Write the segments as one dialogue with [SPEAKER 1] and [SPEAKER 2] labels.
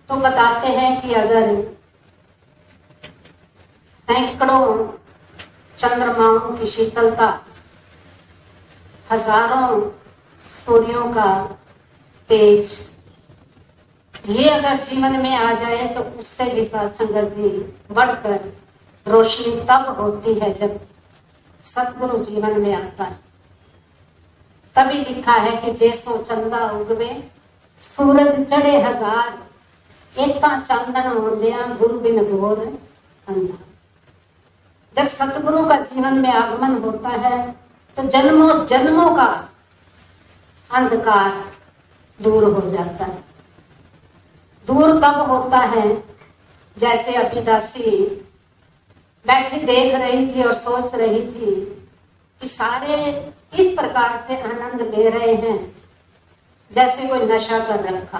[SPEAKER 1] तो बताते हैं कि अगर सैकड़ों चंद्रमाओं की शीतलता, हजारों सूर्यों का तेज, ये अगर जीवन में आ जाए तो उससे भी साथ संगत जी बढ़कर रोशनी तब होती है जब सतगुरु जीवन में आता है। तभी लिखा है कि जैसो चंदा उगवे सूरज चढ़े हजार, एता चांदन होंदिया गुरु बिन घोर अंधा। जब सतगुरु का जीवन में आगमन होता है तो जन्मों जन्मों का अंधकार दूर हो जाता है। दूर कब होता है? जैसे अभी दासी बैठी देख रही थी और सोच रही थी कि सारे इस प्रकार से आनंद ले रहे हैं जैसे कोई नशा कर रखा।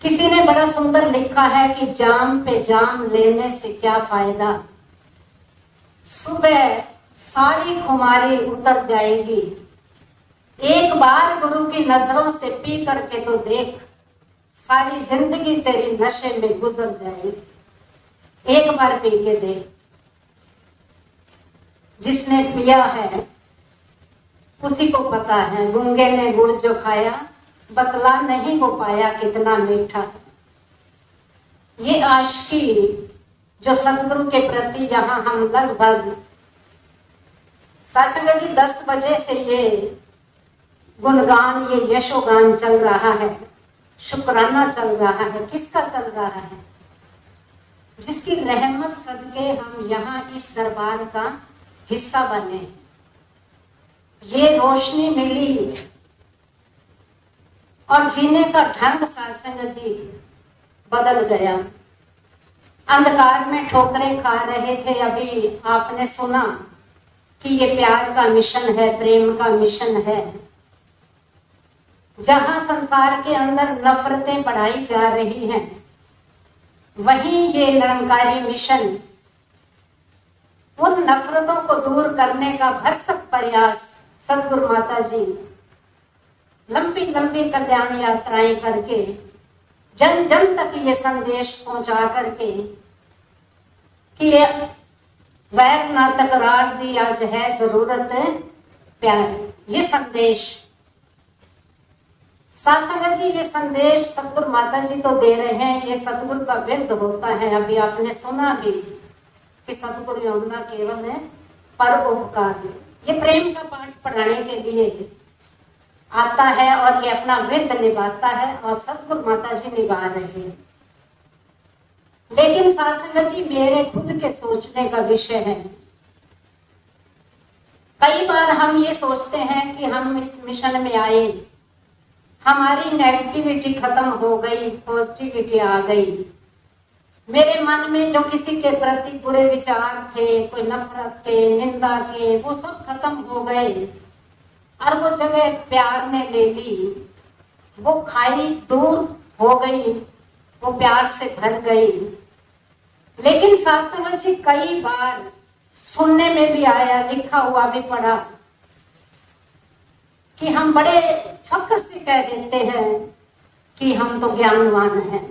[SPEAKER 1] किसी ने बड़ा सुंदर लिखा है कि जाम पे जाम लेने से क्या फायदा, सुबह सारी खुमारी उतर जाएगी, एक बार गुरु की नजरों से पी करके तो देख, सारी जिंदगी तेरी नशे में गुजर जाएगी। एक बार पी के देख। जिसने पिया है उसी को पता है, गूंगे ने गुड़ जो खाया बतला नहीं हो पाया कितना मीठा। ये आशिकी जो सतगुरु के प्रति यहाँ हम लगभग सत्संग जी 10 बजे से ये गुणगान, ये यशोगान चल रहा है, शुक्राना चल रहा है। किसका चल रहा है? जिसकी रहमत सदके हम यहाँ इस दरबार का हिस्सा बने। ये रोशनी मिली और जीने का ढंग सत्संग जी बदल गया। अंधकार में ठोकरें खा रहे थे, अभी आपने सुना कि ये प्यार का मिशन है, प्रेम का मिशन है। जहां संसार के अंदर नफरतें बढ़ाई जा रही हैं, वहीं ये निरंकारी मिशन उन नफरतों को दूर करने का भरसक प्रयास सतगुरु माता जी लंबी लंबी कल्याण यात्राएं करके जन जन तक ये संदेश पहुंचा करके कि वैर ना तकरार दी आज है जरूरत प्यार, ये संदेश सत्संग जी, ये संदेश सतगुरु माता जी तो दे रहे हैं। ये सतगुरु का विरद होता है। अभी आपने सुना भी कि सतगुरु यमुना केवल है पर उपकार, ये प्रेम का पाठ पढ़ाने के लिए आता है और ये अपना विरद निभाता है और सतगुरु माता जी निभा रहे हैं। लेकिन सत्संग जी मेरे खुद के सोचने का विषय है। कई बार हम ये सोचते हैं कि हम इस मिशन में आए, हमारी नेगेटिविटी खत्म हो गई, पॉजिटिविटी आ गई। मेरे मन में जो किसी के प्रति बुरे विचार थे, कोई नफरत के, निंदा के, वो सब खत्म हो गए और वो जगह प्यार ने ले ली। वो खाई दूर हो गई, वो प्यार से भर गई। लेकिन सत्संग जी कई बार सुनने में भी आया, लिखा हुआ भी पढ़ा कि हम बड़े फक्र से कह देते हैं कि हम तो ज्ञानवान हैं,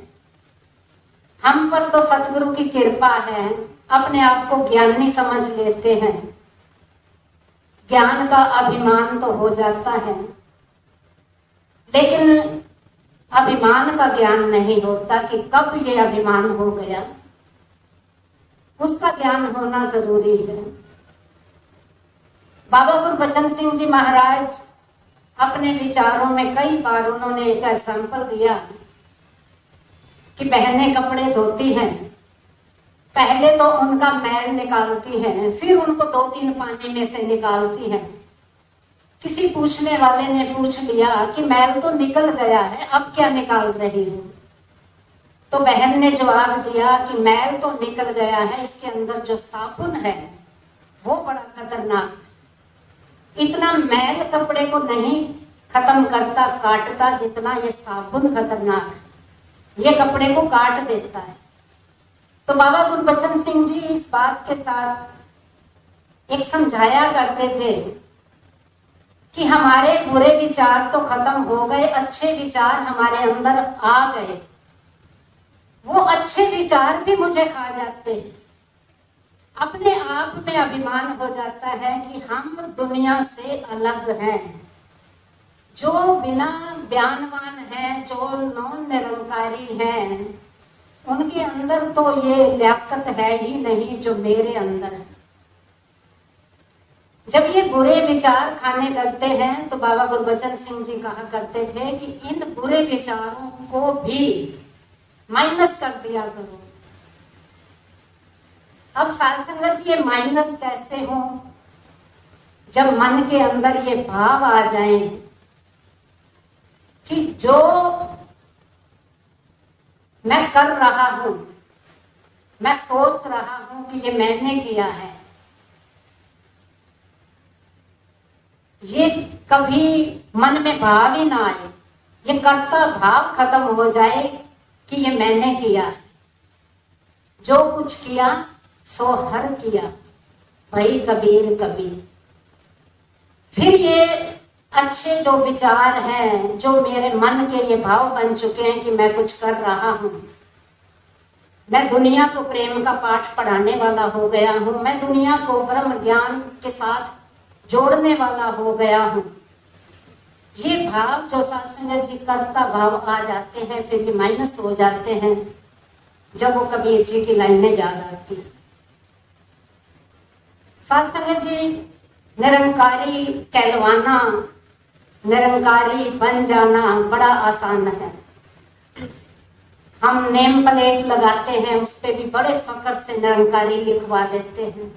[SPEAKER 1] हम पर तो सतगुरु की कृपा है, अपने आप को ज्ञानी समझ लेते हैं। ज्ञान का अभिमान तो हो जाता है, लेकिन अभिमान का ज्ञान नहीं होता कि कब ये अभिमान हो गया, उसका ज्ञान होना जरूरी है। बाबा गुरबचन सिंह जी महाराज अपने विचारों में कई बार उन्होंने एक एग्जाम्पल दिया कि बहनें कपड़े धोती हैं, पहले तो उनका मैल निकालती हैं, फिर उनको 2-3 पानी में से निकालती हैं। किसी पूछने वाले ने पूछ लिया कि मैल तो निकल गया है, अब क्या निकाल रही हो? तो बहन ने जवाब दिया कि मैल तो निकल गया है, इसके अंदर जो साबुन है वो बड़ा खतरनाक। इतना मैल कपड़े को नहीं खत्म करता, काटता, जितना ये साबुन खतरनाक है, ये कपड़े को काट देता है। तो बाबा गुरबचन सिंह जी इस बात के साथ एक समझाया करते थे कि हमारे बुरे विचार तो खत्म हो गए, अच्छे विचार हमारे अंदर आ गए। वो अच्छे विचार भी मुझे खा जाते हैं। अपने आप में अभिमान हो जाता है कि हम दुनिया से अलग हैं। जो बिना ज्ञानवान है, जो नॉन निरंकारी हैं, उनके अंदर तो ये लियाकत है ही नहीं जो मेरे अंदर है। जब ये बुरे विचार खाने लगते हैं तो बाबा गुरबचन सिंह जी कहा करते थे कि इन बुरे विचारों को भी माइनस कर दिया करो। अब साध संगत जी, ये माइनस कैसे हो? जब मन के अंदर ये भाव आ जाए कि जो मैं कर रहा हूं, मैं सोच रहा हूं कि ये मैंने किया है, ये कभी मन में भाव ही ना आए, ये कर्ता भाव खत्म हो जाए कि ये मैंने किया, जो कुछ किया सो हर किया, भाई कबीर कबीर। फिर ये अच्छे जो विचार हैं, जो मेरे मन के ये भाव बन चुके हैं कि मैं कुछ कर रहा हूं, मैं दुनिया को प्रेम का पाठ पढ़ाने वाला हो गया हूं, मैं दुनिया को ब्रह्म ज्ञान के साथ जोड़ने वाला हो गया हूं। ये भाव जो सत्संग जी करता भाव आ जाते हैं, फिर ये माइनस हो जाते हैं जब वो कबीर जी की लाइनें याद आती। सत्संग जी, निरंकारी कहलवाना, निरंकारी बन जाना बड़ा आसान है। हम नेम प्लेट लगाते हैं, उस पे भी बड़े फक्र से निरंकारी लिखवा देते हैं।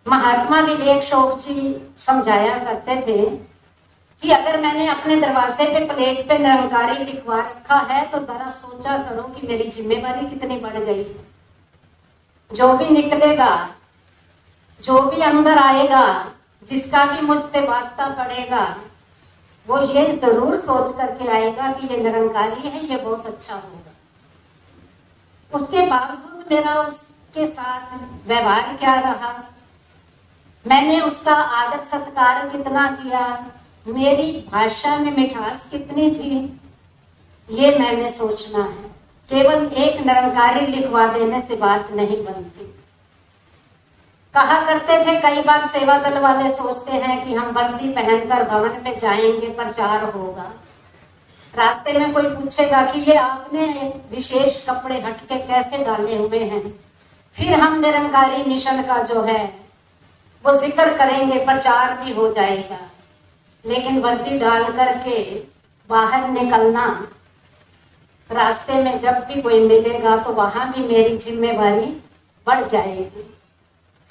[SPEAKER 1] महात्मा विवेक शोक जी समझाया करते थे कि अगर मैंने अपने दरवाजे पे प्लेट पे निरंकारी लिखवा रखा है तो जरा सोचा करो कि मेरी जिम्मेवारी कितनी बढ़ गई। जो भी निकलेगा, जो भी अंदर आएगा, जिसका भी मुझसे वास्ता पड़ेगा, वो ये जरूर सोच करके आएगा कि ये निरंकारी है, ये बहुत अच्छा होगा। उसके बावजूद मेरा उसके साथ व्यवहार क्या रहा, मैंने उसका आदर सत्कार कितना किया, मेरी भाषा में मिठास कितनी थी, ये मैंने सोचना है। केवल एक निरंकारी लिखवा देने से बात नहीं बनती। कहा करते थे कई बार सेवा दल वाले सोचते हैं कि हम वर्दी पहनकर भवन में जाएंगे, प्रचार होगा, रास्ते में कोई पूछेगा कि ये आपने विशेष कपड़े हटके कैसे डाले हुए हैं, फिर हम निरंकारी मिशन का जो है वो जिक्र करेंगे, प्रचार भी हो जाएगा। लेकिन वर्दी डाल करके बाहर निकलना, रास्ते में जब भी कोई मिलेगा तो वहां भी मेरी जिम्मेवारी बढ़ जाएगी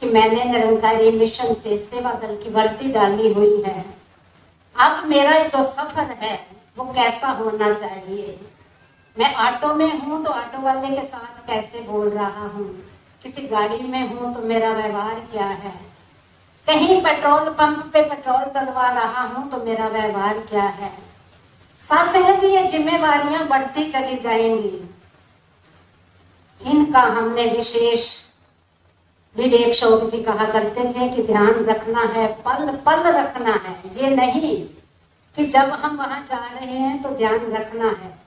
[SPEAKER 1] कि मैंने निरंकारी मिशन से सेवा दल की वर्दी डाली हुई है। अब मेरा जो सफर है वो कैसा होना चाहिए, मैं ऑटो में हूं तो ऑटो वाले के साथ कैसे बोल रहा हूं, किसी गाड़ी में हूं तो मेरा व्यवहार क्या है, कहीं पेट्रोल पंप पे पेट्रोल डलवा रहा हूं तो मेरा व्यवहार क्या है। सत्संग जी, ये जिम्मेवारियां बढ़ती चली जाएंगी। इनका हमने विशेष, विवेक शोक जी कहा करते थे कि ध्यान रखना है, पल पल रखना है। ये नहीं कि जब हम वहां जा रहे हैं तो ध्यान रखना है।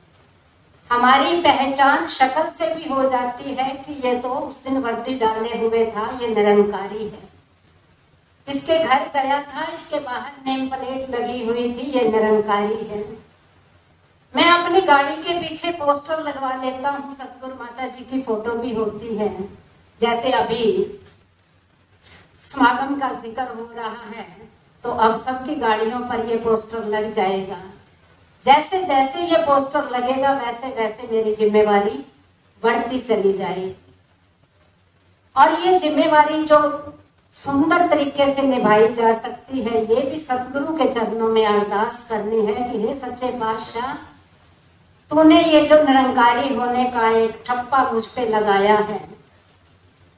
[SPEAKER 1] हमारी पहचान शक्ल से भी हो जाती है कि ये तो उस दिन वर्दी डाले हुए था, ये निरंकारी है। इसके घर गया था, इसके बाहर नेम प्लेट लगी हुई थी, ये निरंकारी है। मैं अपनी गाड़ी के पीछे पोस्टर लगवा लेता हूँ, सतगुरु माता जी की फोटो भी होती है। जैसे अभी समागम का जिक्र हो रहा है तो अब सबकी गाड़ियों पर ये पोस्टर लग जाएगा। जैसे जैसे ये पोस्टर लगेगा वैसे वैसे मेरी जिम्मेवारी बढ़ती चली जाएगी। और ये जिम्मेवारी जो सुंदर तरीके से निभाई जा सकती है, ये भी सतगुरु के चरणों में अरदास करनी है कि हे सच्चे पातशाह, तूने ये जो निरंकारी होने का एक ठप्पा मुझ पे लगाया है,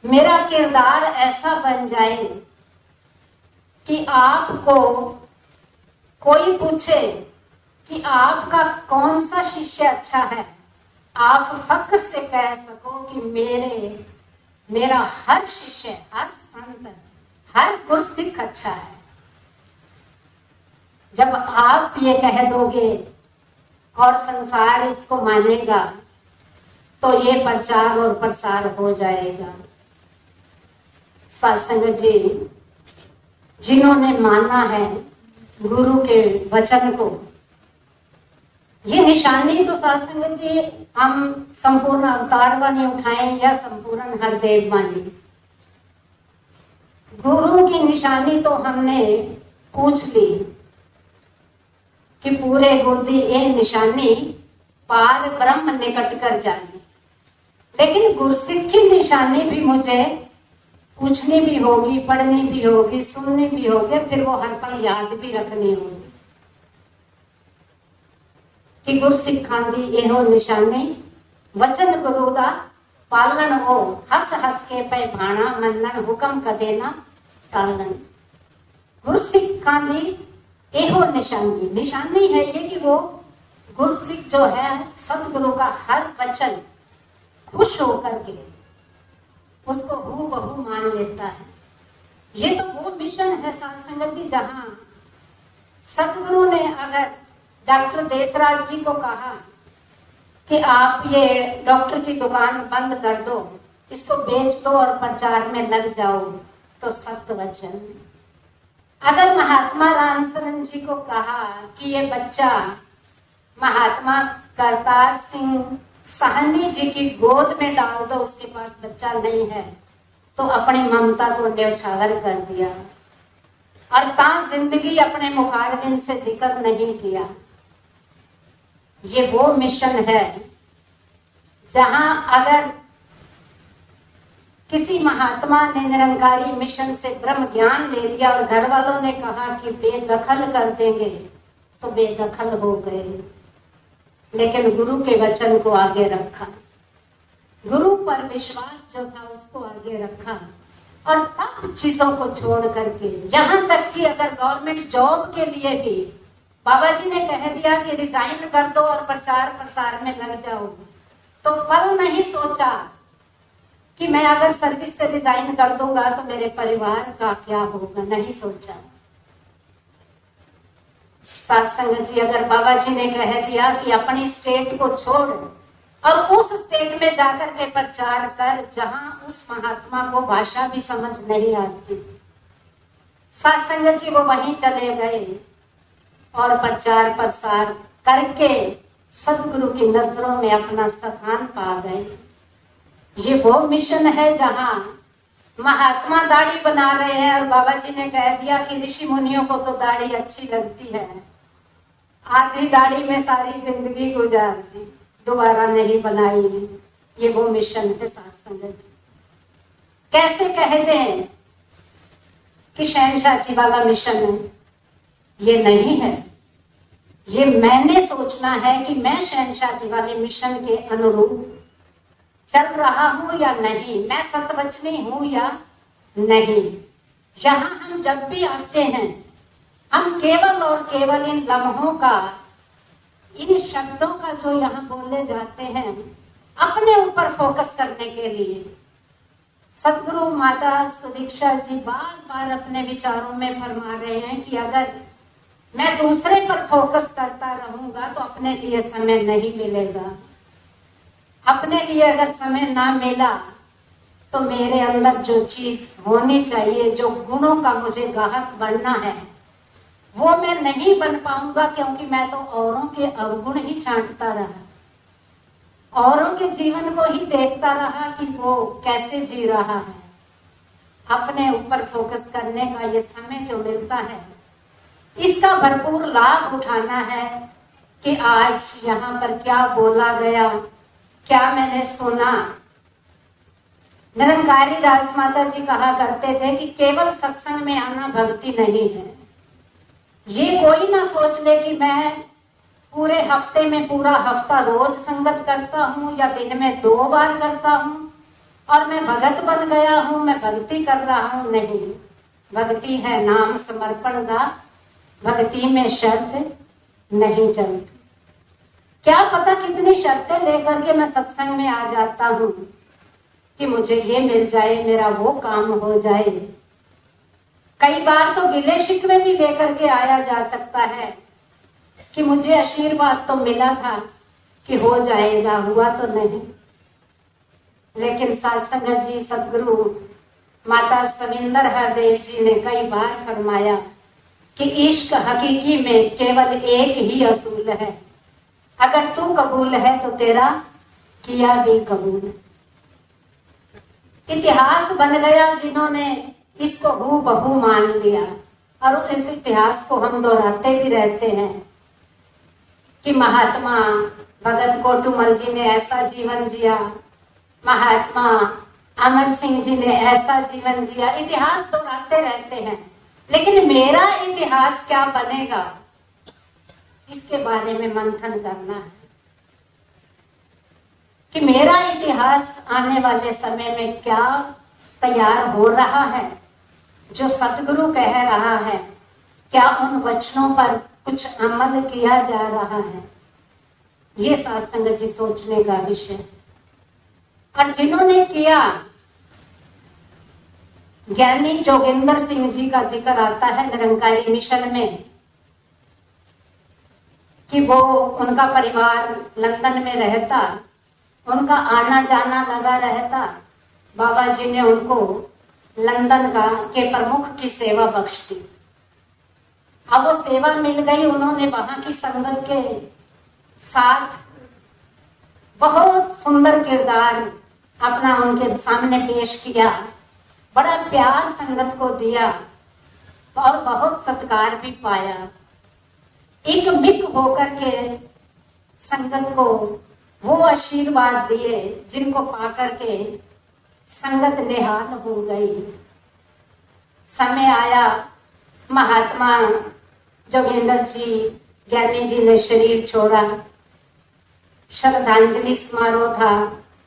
[SPEAKER 1] मेरा किरदार ऐसा बन जाए कि आपको कोई पूछे कि आपका कौन सा शिष्य अच्छा है, आप फक्र से कह सको कि मेरा हर शिष्य, हर संत, हर गुरसिख अच्छा है। जब आप ये कह दोगे और संसार इसको मानेगा तो ये प्रचार और प्रसार हो जाएगा। सत्संग जी, जिन्होंने माना है गुरु के वचन को, ये निशानी तो सत्संग जी हम संपूर्ण अवतार वाणी उठाएं या संपूर्ण हरदेव वाणी, गुरु की निशानी तो हमने पूछ ली कि पूरे गुरदी ये निशानी पार ब्रह्म निकट कर जानी, लेकिन गुरसिख की निशानी भी मुझे पूछनी भी होगी, पढ़नी भी होगी, सुननी भी होगी, फिर वो हर पल याद भी रखनी होगी कि गुरसिखां दी एहो निशानी वचन गुरु दा पालन हो, हस हस के पै भाणा मनन हुक्म कदे ना टालन। गुरसिखां दी एहो निशानी, निशानी है ये कि वो गुरसिख जो है सतगुरु का हर वचन खुश होकर के उसको हूबहू मान लेता है। ये तो वो मिशन है सत्संग जी, जहां सतगुरु ने अगर डॉक्टर देसराज जी को कहा कि आप ये डॉक्टर की दुकान बंद कर दो, इसको बेच दो और प्रचार में लग जाओ, तो सत्य वचन। अगर महात्मा रामशरण जी को कहा कि ये बच्चा महात्मा करतार सिंह साहनी जी की गोद में डाल दो, उसके पास बच्चा नहीं है, तो अपनी ममता को न्यौछावर कर दिया और तां जिंदगी अपने मुखारबिन से जिक्र नहीं किया। ये वो मिशन है जहां अगर किसी महात्मा ने निरंकारी मिशन से ब्रह्म ज्ञान ले लिया और घर वालों ने कहा कि बेदखल कर देंगे, तो बेदखल हो गए, लेकिन गुरु के वचन को आगे रखा, गुरु पर विश्वास जो था उसको आगे रखा और सब चीजों को छोड़ करके, यहां तक कि अगर गवर्नमेंट जॉब के लिए भी बाबा जी ने कह दिया कि रिजाइन कर दो और प्रचार प्रसार में लग जाओ, तो पल नहीं सोचा कि मैं अगर सर्विस से रिजाइन कर दूंगा तो मेरे परिवार का क्या होगा, नहीं सोचा। सत्संग जी, अगर बाबा जी ने कह दिया कि अपनी स्टेट को छोड़ और उस स्टेट में जाकर के प्रचार कर जहां उस महात्मा को भाषा भी समझ नहीं आती, सत्संग जी वो वहीं चले गए और प्रचार प्रसार करके सदगुरु की नजरों में अपना स्थान पा गए। ये वो मिशन है जहां महात्मा दाढ़ी बना रहे हैं और बाबा जी ने कह दिया कि ऋषि मुनियों को तो दाढ़ी अच्छी लगती है, आधी दाढ़ी में सारी जिंदगी गुजार दी, दोबारा नहीं बनाई। ये वो मिशन है सत्संग जी। कैसे कह दें कि शहनशाह जी वाला मिशन है, ये नहीं है। ये मैंने सोचना है कि मैं शहनशाह जी वाले मिशन के अनुरूप चल रहा हूं या नहीं, मैं सतवचनी हूं या नहीं। यहां हम जब भी आते हैं, हम केवल और केवल इन लम्हों का, इन शब्दों का जो यहाँ बोले जाते हैं, अपने ऊपर फोकस करने के लिए। सदगुरु माता सुदीक्षा जी बार बार अपने विचारों में फरमा रहे हैं कि अगर मैं दूसरे पर फोकस करता रहूंगा तो अपने लिए समय नहीं मिलेगा। अपने लिए अगर समय ना मिला तो मेरे अंदर जो चीज होनी चाहिए, जो गुणों का मुझे गाहक बनना है, वो मैं नहीं बन पाऊंगा, क्योंकि मैं तो औरों के अवगुण ही छांटता रहा, औरों के जीवन को ही देखता रहा कि वो कैसे जी रहा है। अपने ऊपर फोकस करने का ये समय जो मिलता है, इसका भरपूर लाभ उठाना है कि आज यहाँ पर क्या बोला गया, क्या मैंने सुना। निरंकारी दास माता जी कहा करते थे कि केवल सत्संग में आना भक्ति नहीं है। ये कोई ना सोच ले कि मैं पूरे हफ्ते में पूरा हफ्ता रोज संगत करता हूँ या दिन में 2 बार करता हूँ और मैं भगत बन गया हूँ, मैं भक्ति कर रहा हूँ। नहीं, भक्ति है नाम समर्पण का, भक्ति में शर्त नहीं चलती। क्या पता कितनी शर्तें लेकर के मैं सत्संग में आ जाता हूँ कि मुझे ये मिल जाए, मेरा वो काम हो जाए, कई बार तो गिले शिकवे भी लेकर के आया जा सकता है कि मुझे आशीर्वाद तो मिला था कि हो जाएगा, हुआ तो नहीं। लेकिन सत्संग जी सदगुरु माता सविंदर हरदेव जी ने कई बार फरमाया कि इश्क हकीकी में केवल एक ही असूल है, अगर तू कबूल है तो तेरा किया भी कबूल। इतिहास बन गया जिन्होंने इसको हूबहू मान लिया, और इस इतिहास को हम दोहराते भी रहते हैं कि महात्मा भगत कोटुमल जी ने ऐसा जीवन जिया, महात्मा अमर सिंह जी ने ऐसा जीवन जिया। इतिहास दोहराते रहते हैं, लेकिन मेरा इतिहास क्या बनेगा, इसके बारे में मंथन करना है कि मेरा इतिहास आने वाले समय में क्या तैयार हो रहा है। जो सतगुरु कह रहा है, क्या उन वचनों पर कुछ अमल किया जा रहा है, ये सत्संग जी सोचने का विषय। और जिन्होंने किया, ज्ञानी जोगिंदर सिंह जी का जिक्र आता है निरंकारी मिशन में कि वो, उनका परिवार लंदन में रहता, उनका आना जाना लगा रहता। बाबा जी ने उनको लंदन के प्रमुख की सेवा बख्श दी। अब वो सेवा मिल गई, उन्होंने वहां की संगत के साथ बहुत सुंदर किरदार अपना उनके सामने पेश किया, बड़ा प्यार संगत को दिया और बहुत सत्कार भी पाया। एक मिक होकर के संगत को वो आशीर्वाद दिए जिनको पाकर के संगत निहाल हो गई। समय आया, महात्मा जोगिंदर जी ज्ञानी जी ने शरीर छोड़ा, श्रद्धांजलि समारोह था,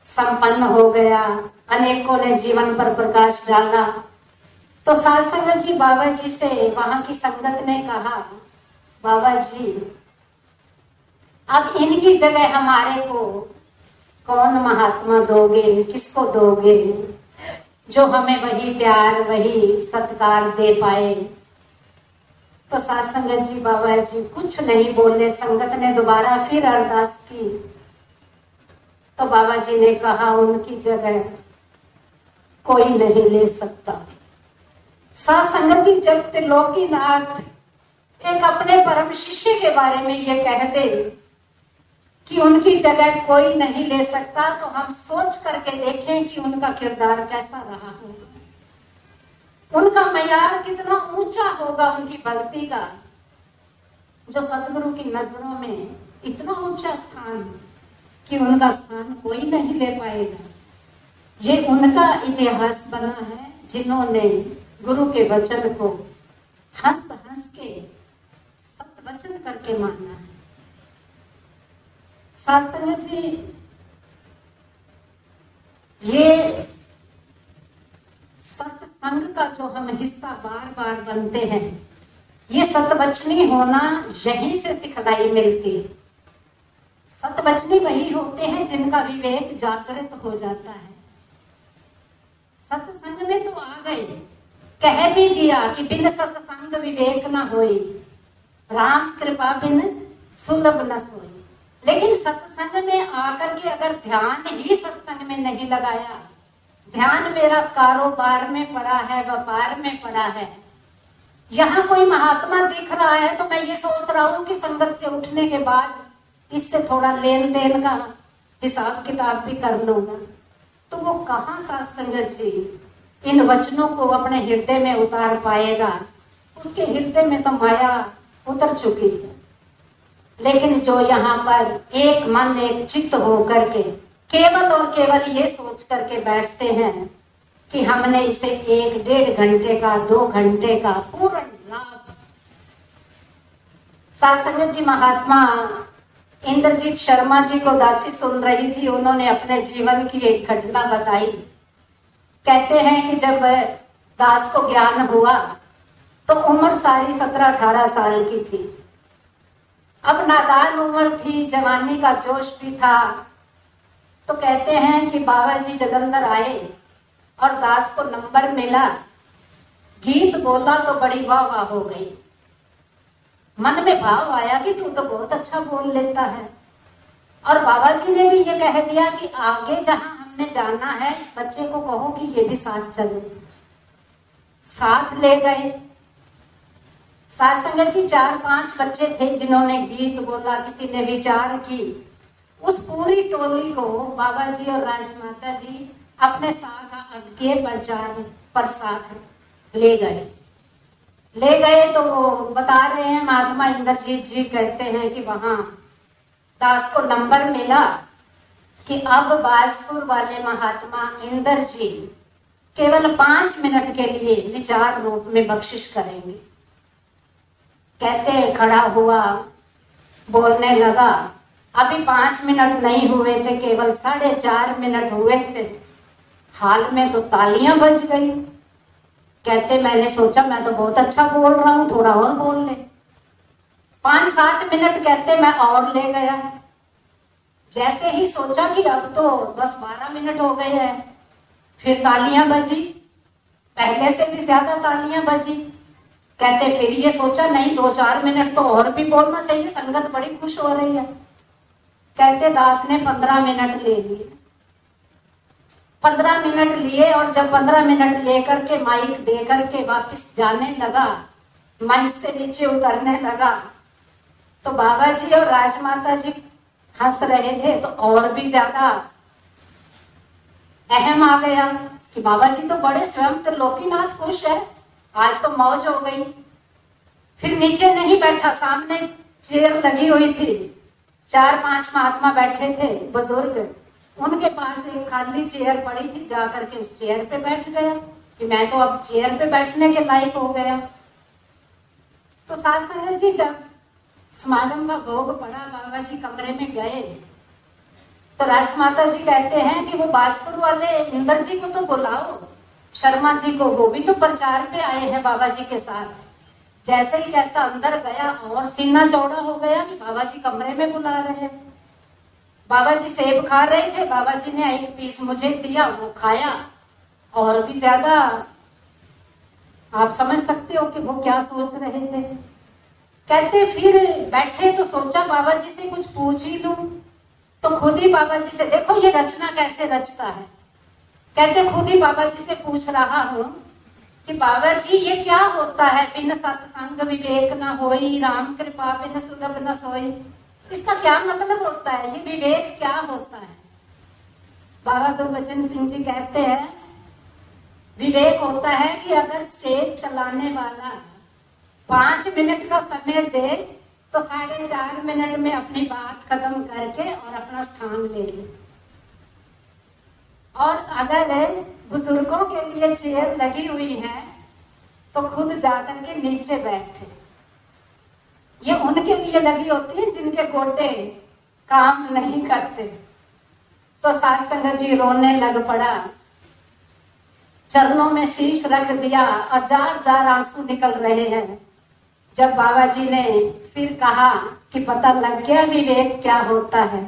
[SPEAKER 1] संपन्न हो गया, अनेकों ने जीवन पर प्रकाश डाला। तो सत्संग जी बाबा जी से, वहां की संगत ने कहा, बाबा जी अब इनकी जगह हमारे को कौन महात्मा दोगे, किसको दोगे जो हमें वही प्यार वही सत्कार दे पाए। तो सत्संग जी बाबा जी कुछ नहीं बोले। संगत ने दोबारा फिर अरदास की तो बाबा जी ने कहा, उनकी जगह कोई नहीं ले सकता। सत्संग जी जब त्रिलोकीनाथ एक अपने परम शिष्य के बारे में ये कह दे कि उनकी जगह कोई नहीं ले सकता, तो हम सोच करके देखें कि उनका किरदार कैसा रहा होगा, उनका मयार कितना ऊंचा होगा, उनकी भक्ति का जो सतगुरु की नजरों में इतना ऊंचा स्थान कि उनका स्थान कोई नहीं ले पाएगा। ये उनका इतिहास बना है जिन्होंने गुरु के वचन को हंस हंस के सत वचन करके माना है। सत्संग जी, ये सत्संग का जो हम हिस्सा बार बार बनते हैं, ये सतवचनी होना यहीं से सिखलाई मिलती है। सतवचनी वही होते हैं जिनका विवेक जागृत हो जाता है। सत्संग में तो आ गए, कह भी दिया कि बिन सत्संग विवेक न होई, राम कृपा बिन सुलभ न सोई। लेकिन सत्संग में आकर के अगर ध्यान ही सत्संग में नहीं लगाया, ध्यान मेरा कारोबार में पड़ा है, व्यापार में पड़ा है, यहाँ कोई महात्मा दिख रहा है तो मैं ये सोच रहा हूँ कि संगत से उठने के बाद इससे थोड़ा लेन देन का हिसाब किताब भी कर लूंगा, तो वो कहाँ सत्संग जी इन वचनों को अपने हृदय में उतार पाएगा। उसके हृदय में तो माया उतर चुकी है। लेकिन जो यहाँ पर एक मन एक चित्त हो करके केवल और केवल ये सोच करके बैठते हैं कि हमने इसे 1-1.5 घंटे का 2 घंटे का पूर्ण लाभ। सत्संग जी महात्मा इंद्रजीत शर्मा जी को दासी सुन रही थी, उन्होंने अपने जीवन की एक घटना बताई। कहते हैं कि जब दास को ज्ञान हुआ तो उम्र सारी 17-18 साल की थी। अब नादान उम्र थी, जवानी का जोश भी था। तो कहते हैं कि बाबा जी जलंधर आए और दास को नंबर मिला गीत बोला तो बड़ी वाह वाह हो गई। मन में भाव आया कि तू तो बहुत अच्छा बोल लेता है। और बाबा जी ने भी ये कह दिया कि आगे जहां हमने जाना है, इस बच्चे को कहो कि ये भी साथ चले। साथ ले गए। साथ संगत जी 4-5 बच्चे थे जिन्होंने गीत बोला, किसी ने विचार की। उस पूरी टोली को बाबा जी और राजमाता जी अपने साथ आगे प्रचार पर साथ ले गए। तो वो बता रहे हैं, महात्मा इंद्रजीत जी कहते हैं कि वहां दास को नंबर मिला कि अब बाजपुर वाले महात्मा इंदर जी केवल 5 मिनट के लिए विचार रूप में बख्शिश करेंगे। कहते हैं खड़ा हुआ, बोलने लगा। अभी 5 मिनट नहीं हुए थे, केवल 4.5 मिनट हुए थे, हाल में तो तालियां बज गई। कहते मैंने सोचा मैं तो बहुत अच्छा बोल रहा हूं, थोड़ा और बोल ले। 5-7 मिनट कहते मैं और ले गया। जैसे ही सोचा कि अब तो 10-12 मिनट हो गए हैं, फिर तालियां बजी, पहले से भी ज्यादा तालियां बजी। कहते फिर ये सोचा नहीं 2-4 मिनट तो और भी बोलना चाहिए, संगत बड़ी खुश हो रही है। कहते दास ने 15 मिनट ले लिए। 15 मिनट लिए और जब 15 मिनट लेकर के माइक दे करके वापस जाने लगा, मंच से नीचे उतरने लगा, तो बाबा जी और राजमाता जी हंस रहे थे। तो और भी ज्यादा अहम आ गया कि बाबा जी तो बड़े स्वयं त्रिलोकीनाथ खुश है, आज तो मौज हो गई। फिर नीचे नहीं बैठा, सामने चेयर लगी हुई थी, 4-5 महात्मा बैठे थे बुजुर्ग, उनके पास एक खाली चेयर पड़ी थी, जाकर के उस चेयर पे बैठ गया कि मैं तो अब चेयर पे बैठने के लायक हो गया। तो साथ संगत जी जब समागम का भोग पड़ा, बाबा जी कमरे में गए तो राजमाता जी कहते हैं कि वो बाजपुर वाले इंदर जी को तो बुलाओ, शर्मा जी को, वो भी तो प्रचार पे आए हैं बाबा जी के साथ। जैसे ही कहता अंदर गया और सीना चौड़ा हो गया कि बाबा जी कमरे में बुला रहे हैं। बाबा जी सेब खा रहे थे, बाबा जी ने एक पीस मुझे दिया, वो खाया। और भी ज्यादा आप समझ सकते हो कि वो क्या सोच रहे थे। कहते फिर बैठे तो सोचा बाबा जी से कुछ पूछ ही लूं, तो खुद ही बाबा जी से, देखो ये रचना कैसे रचता है। कहते खुद ही बाबा जी से पूछ रहा हूं कि बाबा जी ये क्या होता है, बिन सत्संग विवेक न होई, राम कृपा बिन सुलभ न सोई। इसका क्या मतलब होता है, ये विवेक क्या होता है। बाबा गुरबचन सिंह जी कहते हैं विवेक होता है कि अगर स्टेज चलाने वाला 5 मिनट का समय दे तो 4.5 मिनट में अपनी बात खत्म करके और अपना स्थान ले ले। और अगर बुजुर्गों के लिए चेयर लगी हुई है तो खुद जाकर के नीचे बैठे। ये उनके लिए लगी होती है जिनके गोटे काम नहीं करते। तो साथ संगत जी रोने लग पड़ा, चरणों में शीश रख दिया और जार जार आंसू निकल रहे हैं। जब बाबा जी ने फिर कहा कि पता लग गया विवेक क्या होता है,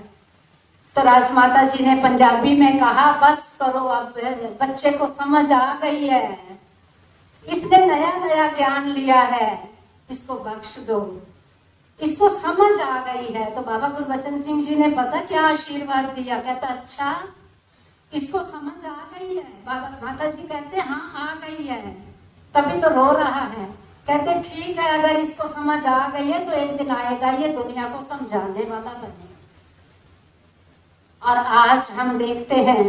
[SPEAKER 1] तो राजमाता जी ने पंजाबी में कहा बस करो, अब बच्चे को समझ आ गई है, इसने नया नया ज्ञान लिया है, इसको बख्श दो, इसको समझ आ गई है। तो बाबा गुरबचन सिंह जी ने पता क्या आशीर्वाद दिया, कहता अच्छा इसको समझ आ गई है। बाबा माता जी कहते हाँ आ गई है, तभी तो रो रहा है। कहते ठीक है, अगर इसको समझ आ गई है तो एक दिन आएगा ये दुनिया को समझाने वाला बने। और आज हम देखते हैं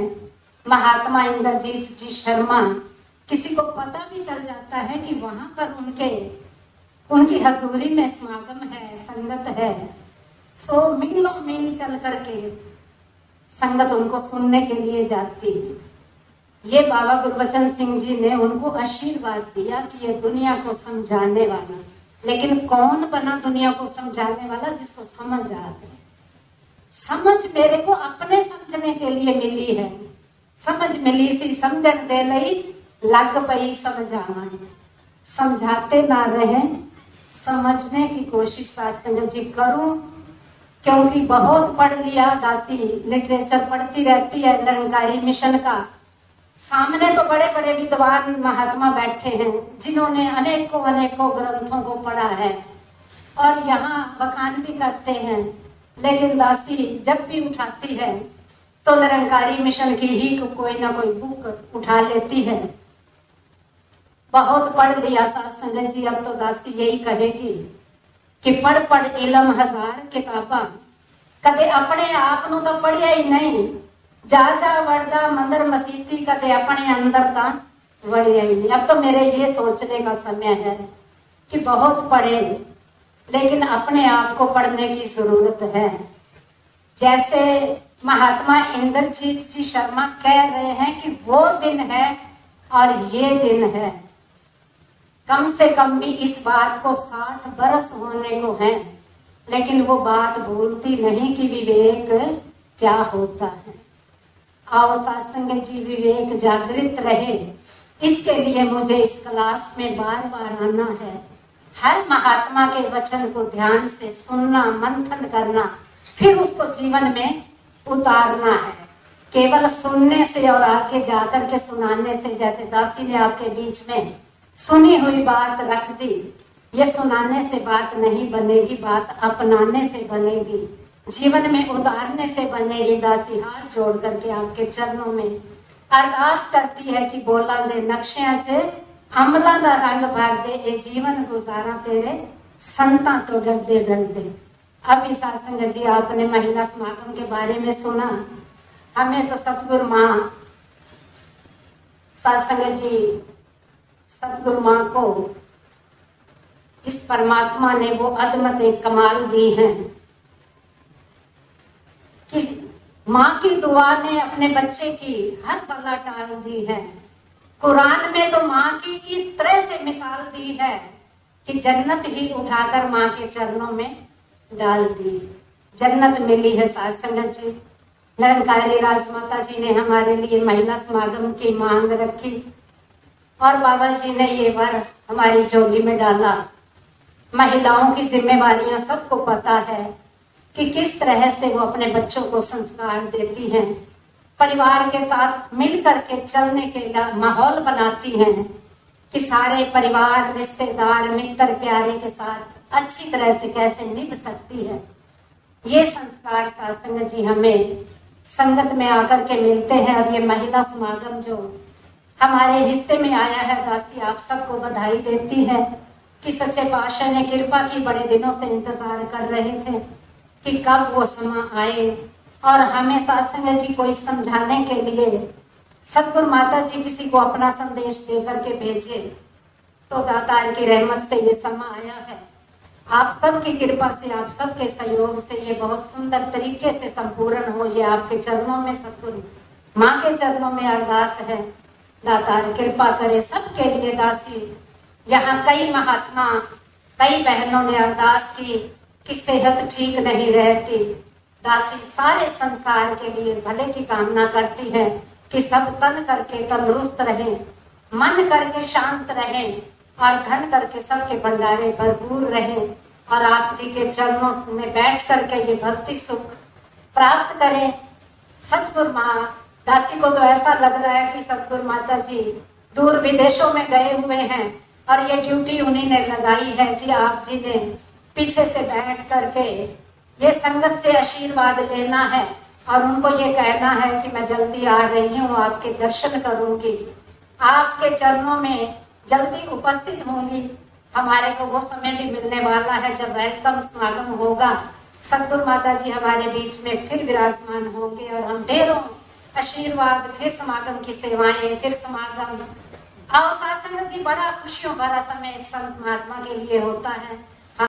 [SPEAKER 1] महात्मा इंद्रजीत जी शर्मा, किसी को पता भी चल जाता है कि वहां पर उनकी हजूरी में समागम है, संगत है, सो मीलों मील चल करके संगत उनको सुनने के लिए जाती है। ये बाबा गुरबचन सिंह जी ने उनको आशीर्वाद दिया कि ये दुनिया को समझाने वाला। लेकिन कौन बना दुनिया को समझाने वाला, जिसको समझ आ गए। समझ मेरे को अपने समझने के लिए मिली है, समझ मिली सी समझन दे लई लग पई समझाना। समझाते ना रहे, समझने की कोशिश साथ संगत जी करूं, क्योंकि बहुत पढ़ लिया, दासी लिटरेचर पढ़ती रहती है निरंकारी मिशन का, सामने तो बड़े बड़े विद्वान महात्मा बैठे हैं जिन्होंने अनेकों अनेकों ग्रंथों को पढ़ा है और यहाँ बखान भी करते हैं, लेकिन दासी जब भी उठाती है तो निरंकारी मिशन की ही कोई ना कोई बुक उठा लेती है। बहुत पढ़ लिया साथ संगत जी, अब तो दासी यही कहेगी कि पढ़ पढ़ इलम हजार किताबा, कदे अपने आप ਨੂੰ तो पढ़िया ही नहीं, जा जा वरदा मंदिर मसीती कदे अपने अंदर ता वड़िया ही नहीं। अब तो मेरे ये सोचने का समय है कि बहुत पढ़े लेकिन अपने आप को पढ़ने की जरूरत है। जैसे महात्मा इंद्रजीत जी शर्मा कह रहे हैं कि वो दिन है और ये दिन है, कम से कम भी इस बात को 60 बरस होने को है, लेकिन वो बात भूलती नहीं कि विवेक क्या होता है। आओ सत्संग जी, विवेक जागृत रहे, इसके लिए मुझे इस क्लास में बार बार आना है। हर महात्मा के वचन को ध्यान से सुनना, मंथन करना, फिर उसको जीवन में उतारना है। केवल सुनने से और आगे जाकर के सुनाने से, जैसे दासी ने आपके बीच में सुनी हुई बात रख दी, ये सुनाने से बात नहीं बनेगी, बात अपनाने से बनेगी, जीवन में उतारने से बनेगी। दासी हाथ जोड़ करके आपके चरणों में अरदास करती है कि बोला दे नक्शियां च अमला दा रंग भर दे, ए जीवन गुजारा तेरे संता तो डरदे डरदे। अब इस सत्संग जी, आपने महिला समागम के बारे में सुना, हमें तो सतगुरु माँ सत्संग जी, सतगुरु माँ को इस परमात्मा ने वो अदमत कमाल दी है कि माँ की दुआ ने अपने बच्चे की हर बला टाल दी है। कुरान में तो माँ की इस तरह से मिसाल दी है कि जन्नत ही उठाकर माँ के चरणों में डाल दी। जन्नत मिली है साथ संगत जी। निरंकारी राजमाता जी ने हमारे लिए महिला समागम की मांग रखी और बाबा जी ने ये वर हमारी झोली में डाला। महिलाओं की जिम्मेवारियां सबको पता है कि किस तरह से वो अपने बच्चों को संस्कार देती हैं, परिवार के साथ मिल करके चलने के माहौल बनाती हैं कि सारे परिवार, रिश्तेदार, मित्र प्यारे के साथ अच्छी तरह से कैसे निभ सकती है। ये संस्कार सत्संग जी हमें संगत में आकर के मिलते हैं। और ये महिला समागम जो हमारे हिस्से में आया है, दासी आप सबको बधाई देती है कि सच्चे पातशाह ने कृपा की, बड़े दिनों से इंतजार कर रहे थे कि कब वो समा आए और हमें सत्संग जी को समझाने के लिए सतगुरु माता जी किसी को अपना संदेश दे करके भेजे, तो दातार की रहमत से ये समा आया है। आप सबकी कृपा से, आप सबके सहयोग से ये बहुत सुंदर तरीके से संपूर्ण हो। ये आपके चरणों में, सतगुरु माँ के चरणों में अरदास है, दातार कृपा करे सबके लिए। दासी यहाँ कई महात्मा, कई बहनों ने अरदास की कि सेहत ठीक नहीं रहती। दासी सारे संसार के लिए भले की कामना करती है कि सब तन करके तंदुरुस्त रहे, मन करके शांत रहे और धन करके सबके भंडारे भरपूर रहे और आप जी के चरणों में बैठ करके ये भक्ति सुख प्राप्त करें। सतगुरु माँ, दासी को तो ऐसा लग रहा है कि सतगुरु माता जी दूर विदेशों में गए हुए हैं और ये ड्यूटी उन्हीं ने लगाई है कि आप जी ने पीछे से बैठ करके ये संगत से आशीर्वाद लेना है और उनको ये कहना है कि मैं जल्दी आ रही हूँ, आपके दर्शन करूंगी, आपके चरणों में जल्दी उपस्थित होंगी। हमारे को वो समय भी मिलने वाला है जब वेलकम समागम होगा, सतगुरु माता जी हमारे बीच में फिर विराजमान होंगे और हम ढेरों आशीर्वाद, फिर समागम की सेवाएं, फिर समागम। और सत्संग जी बड़ा खुशियों भरा समय एक संत महात्मा के लिए होता है।